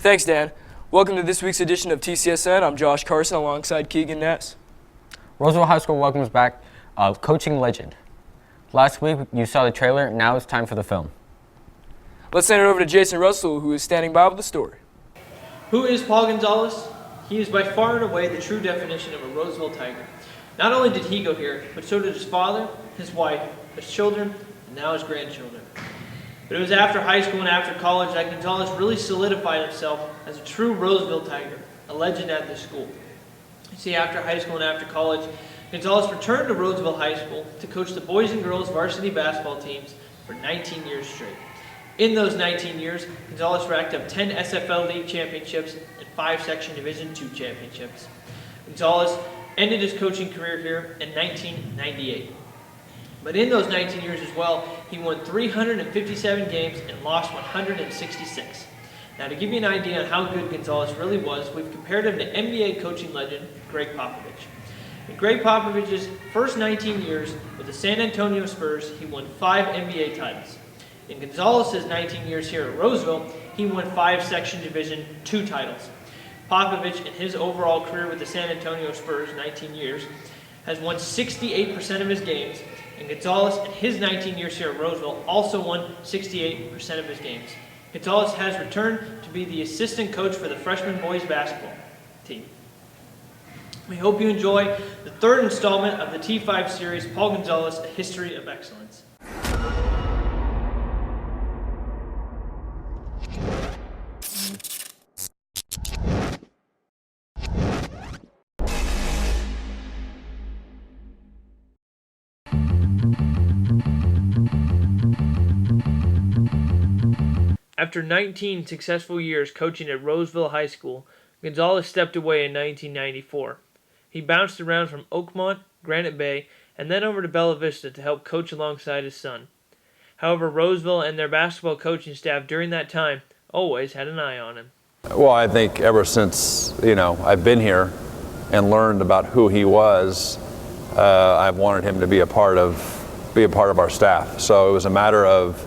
Thanks, Dan. Welcome to this week's edition of TCSN. I'm Josh Carson alongside Keegan Ness. Roseville High School welcomes back a coaching legend. Last week you saw the trailer, now it's time for the film. Let's send it over to Jason Russell, who is standing by with the story. Who is Paul Gonzales? He is by far and away the true definition of a Roseville Tiger. Not only did he go here, but so did his father, his wife, his children, and now his grandchildren. But it was after high school and after college that Gonzales really solidified himself as a true Roseville Tiger, a legend at this school. You see, after high school and after college, Gonzales returned to Roseville High School to coach the boys and girls varsity basketball teams for 19 years straight. In those 19 years, Gonzales racked up 10 SFL League championships and 5 Section Division II championships. Gonzales ended his coaching career here in 1998. But in those 19 years as well, he won 357 games and lost 166. Now, to give you an idea on how good Gonzales really was, we've compared him to NBA coaching legend Greg Popovich. In Greg Popovich's first 19 years with the San Antonio Spurs, he won 5 NBA titles. In Gonzales' 19 years here at Roseville, he won 5 Section Division II titles. Popovich, in his overall career with the San Antonio Spurs, 19 years, has won 68% of his games, and Gonzales, in his 19 years here at Roseville, also won 68% of his games. Gonzales has returned to be the assistant coach for the freshman boys basketball team. We hope you enjoy the third installment of the T5 series, Paul Gonzales, A History of Excellence. After 19 successful years coaching at Roseville High School, Gonzales stepped away in 1994. He bounced around from Oakmont, Granite Bay, and then over to Bella Vista to help coach alongside his son. However, Roseville and their basketball coaching staff during that time always had an eye on him. Well, I think ever since, I've been here and learned about who he was, I've wanted him to be a part of our staff. So it was a matter of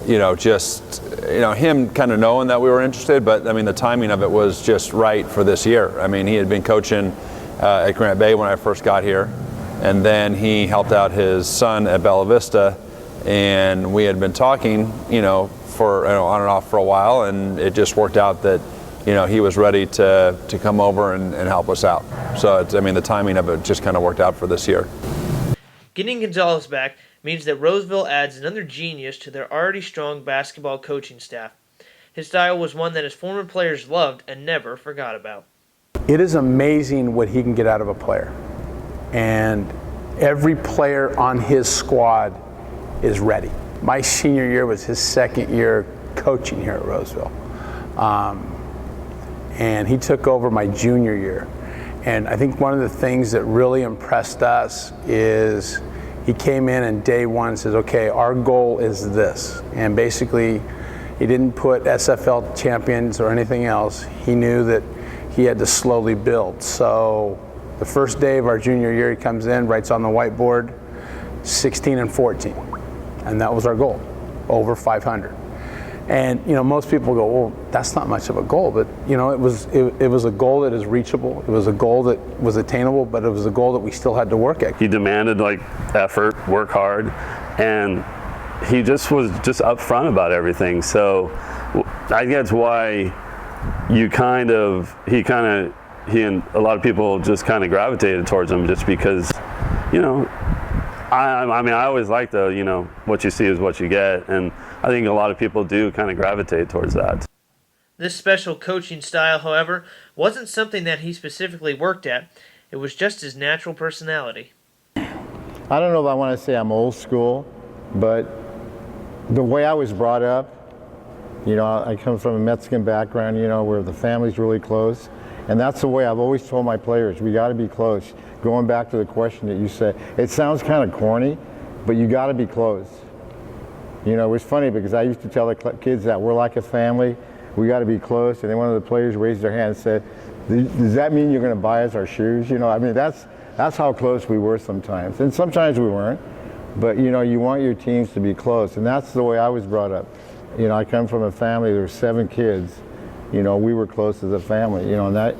him kind of knowing that we were interested, but the timing of it was just right for this year. He had been coaching at Granite Bay when I first got here, and then he helped out his son at Bella Vista, and we had been talking, for on and off for a while, and it just worked out that, he was ready to come over and help us out. So the timing of it just kind of worked out for this year. Getting Gonzales back means that Roseville adds another genius to their already strong basketball coaching staff. His style was one that his former players loved and never forgot about. It is amazing what he can get out of a player. And every player on his squad is ready. My senior year was his second year coaching here at Roseville. And he took over my junior year. And I think one of the things that really impressed us is he came in and day one and says, okay, our goal is this. And basically, he didn't put SFL champions or anything else. He knew that he had to slowly build. So the first day of our junior year, he comes in, writes on the whiteboard, 16 and 14. And that was our goal, over 500. And most people go, well, that's not much of a goal, but it was a goal that is reachable. It was a goal that was attainable, but it was a goal that we still had to work at. He demanded effort, work hard, and he just was upfront about everything. So I guess why he and a lot of people just kind of gravitated towards him, just because I always like what you see is what you get, and I think a lot of people do kind of gravitate towards that. This special coaching style, however, wasn't something that he specifically worked at. It was just his natural personality. I don't know if I want to say I'm old school, but the way I was brought up, I come from a Mexican background, where the family's really close, and that's the way I've always told my players, we got to be close. Going back to the question that you said, it sounds kind of corny, but you got to be close. It was funny because I used to tell the kids that we're like a family, we got to be close, and then one of the players raised their hand and said, does that mean you're going to buy us our shoes? That's how close we were sometimes, and sometimes we weren't, but you want your teams to be close, and that's the way I was brought up. I come from a family, there were 7 kids, you know, we were close as a family, you know, and that,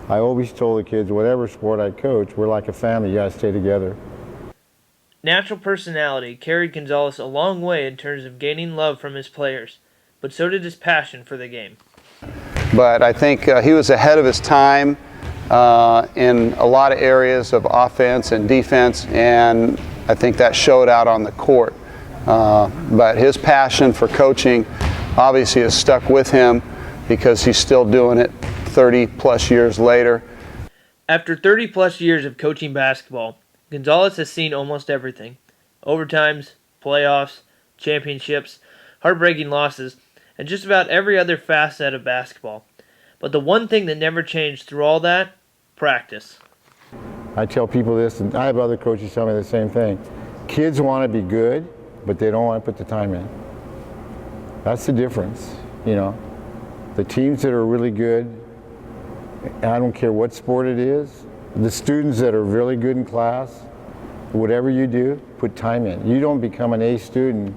I always told the kids, whatever sport I coach, we're like a family, you gotta stay together. Natural personality carried Gonzales a long way in terms of gaining love from his players, but so did his passion for the game. But I think he was ahead of his time in a lot of areas of offense and defense, and I think that showed out on the court. But his passion for coaching obviously has stuck with him because he's still doing it 30 plus years later. After 30 plus years of coaching basketball, Gonzales has seen almost everything. Overtimes, playoffs, championships, heartbreaking losses, and just about every other facet of basketball. But the one thing that never changed through all that, practice. I tell people this, and I have other coaches tell me the same thing. Kids want to be good, but they don't want to put the time in. That's the difference, you know. The teams that are really good, I don't care what sport it is, the students that are really good in class, whatever you do, put time in. You don't become an A student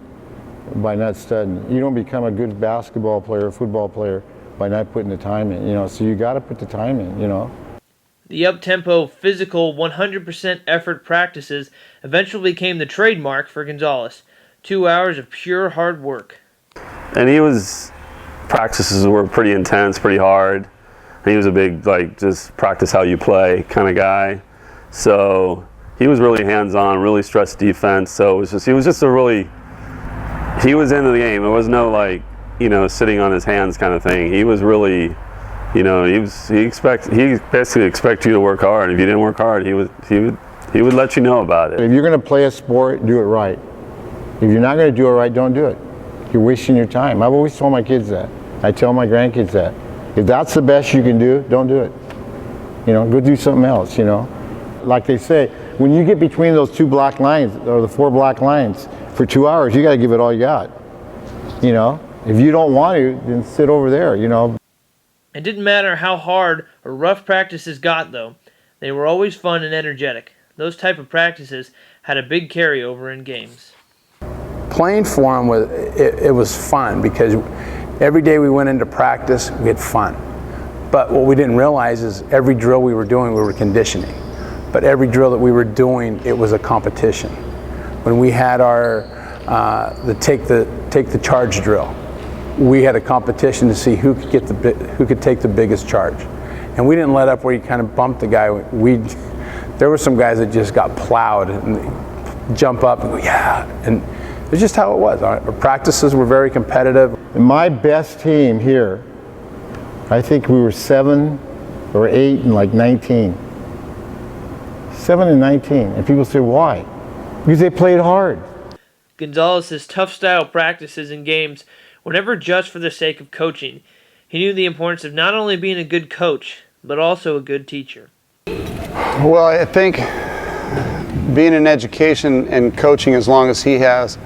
by not studying. You don't become a good basketball player, football player by not putting the time in, you know. So you got to put the time in, you know. The up-tempo, physical, 100% effort practices eventually became the trademark for Gonzales. 2 hours of pure hard work. And practices were pretty intense, pretty hard. And he was a big, like, just practice how you play kind of guy. So he was really hands-on, really stressed defense. So he was into the game. It was no, like, you know, sitting on his hands kind of thing. He was really, you know, he basically expect you to work hard. If you didn't work hard, he would let you know about it. If you're going to play a sport, do it right. If you're not going to do it right, don't do it. You're wasting your time. I've always told my kids that. I tell my grandkids that. If that's the best you can do, don't do it. You know, go do something else, you know. Like they say, when you get between those 2 black lines, or the 4 black lines, for 2 hours, you got to give it all you got. You know, if you don't want to, then sit over there, you know. It didn't matter how hard or rough practices got, though. They were always fun and energetic. Those type of practices had a big carryover in games. Playing for him was fun because every day we went into practice, we had fun. But what we didn't realize is every drill we were doing, we were conditioning. But every drill that we were doing, it was a competition. When we had our take the charge drill, we had a competition to see who could take the biggest charge, and we didn't let up where you kind of bumped the guy. There were some guys that just got plowed and they jump up and go, yeah, and it's just how it was. Our practices were very competitive. My best team here, I think we were 7 or 8 and like 19. 7 and 19, and people say why? Because they played hard. Gonzales' tough style practices and games were never just for the sake of coaching. He knew the importance of not only being a good coach, but also a good teacher. Well, I think being in education and coaching as long as he has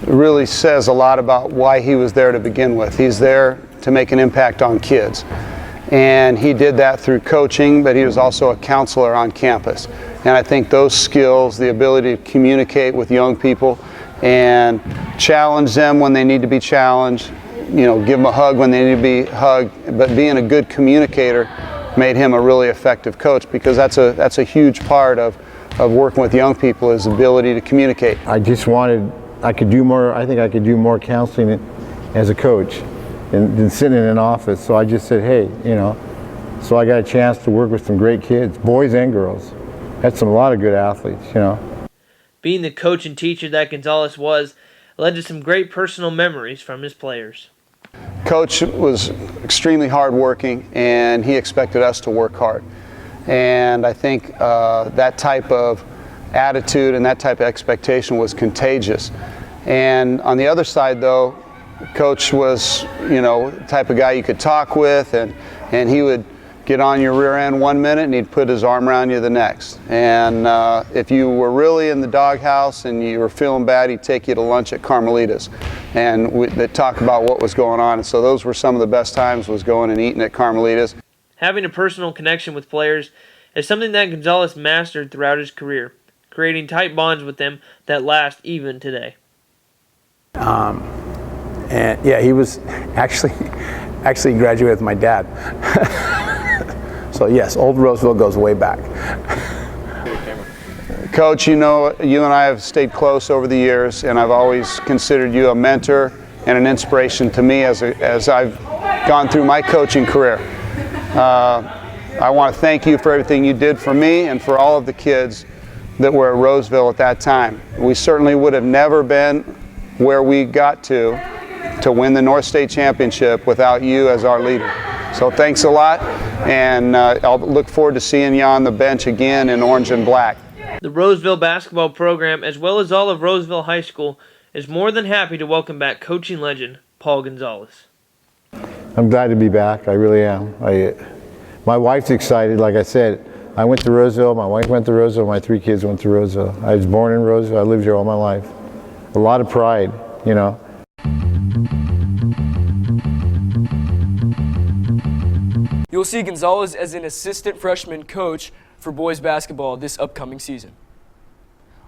really says a lot about why he was there to begin with. He's there to make an impact on kids. And he did that through coaching, but he was also a counselor on campus. And I think those skills, the ability to communicate with young people and challenge them when they need to be challenged, you know, give them a hug when they need to be hugged, but being a good communicator made him a really effective coach, because that's a huge part of working with young people, is the ability to communicate. I just wanted, I think I could do more counseling as a coach than sitting in an office. So I just said, hey, you know, so I got a chance to work with some great kids, boys and girls. Had a lot of good athletes, you know. Being the coach and teacher that Gonzales was led to some great personal memories from his players. Coach was extremely hardworking, and he expected us to work hard. And I think that type of attitude and that type of expectation was contagious. And on the other side, though, Coach was, you know, the type of guy you could talk with, and he would get on your rear end 1 minute and he'd put his arm around you the next. And if you were really in the doghouse and you were feeling bad, he'd take you to lunch at Carmelita's, and they'd talk about what was going on. And so those were some of the best times, was going and eating at Carmelita's. Having a personal connection with players is something that Gonzales mastered throughout his career, creating tight bonds with them that last even today. And yeah, he was actually graduated with my dad. So yes, old Roseville goes way back. Coach, you know, you and I have stayed close over the years, and I've always considered you a mentor and an inspiration to me as I've gone through my coaching career. I want to thank you for everything you did for me and for all of the kids that were at Roseville at that time. We certainly would have never been where we got to win the North State Championship without you as our leader. So thanks a lot, and I'll look forward to seeing you on the bench again in orange and black. The Roseville basketball program, as well as all of Roseville High School, is more than happy to welcome back coaching legend Paul Gonzales. I'm glad to be back. I really am. My wife's excited. Like I said, I went to Roseville. My wife went to Roseville. My 3 kids went to Roseville. I was born in Roseville. I lived here all my life. A lot of pride, you know. You'll see Gonzales as an assistant freshman coach for boys basketball this upcoming season.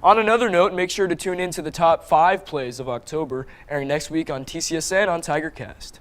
On another note, make sure to tune in to the top 5 plays of October, airing next week on TCSN on TigerCast.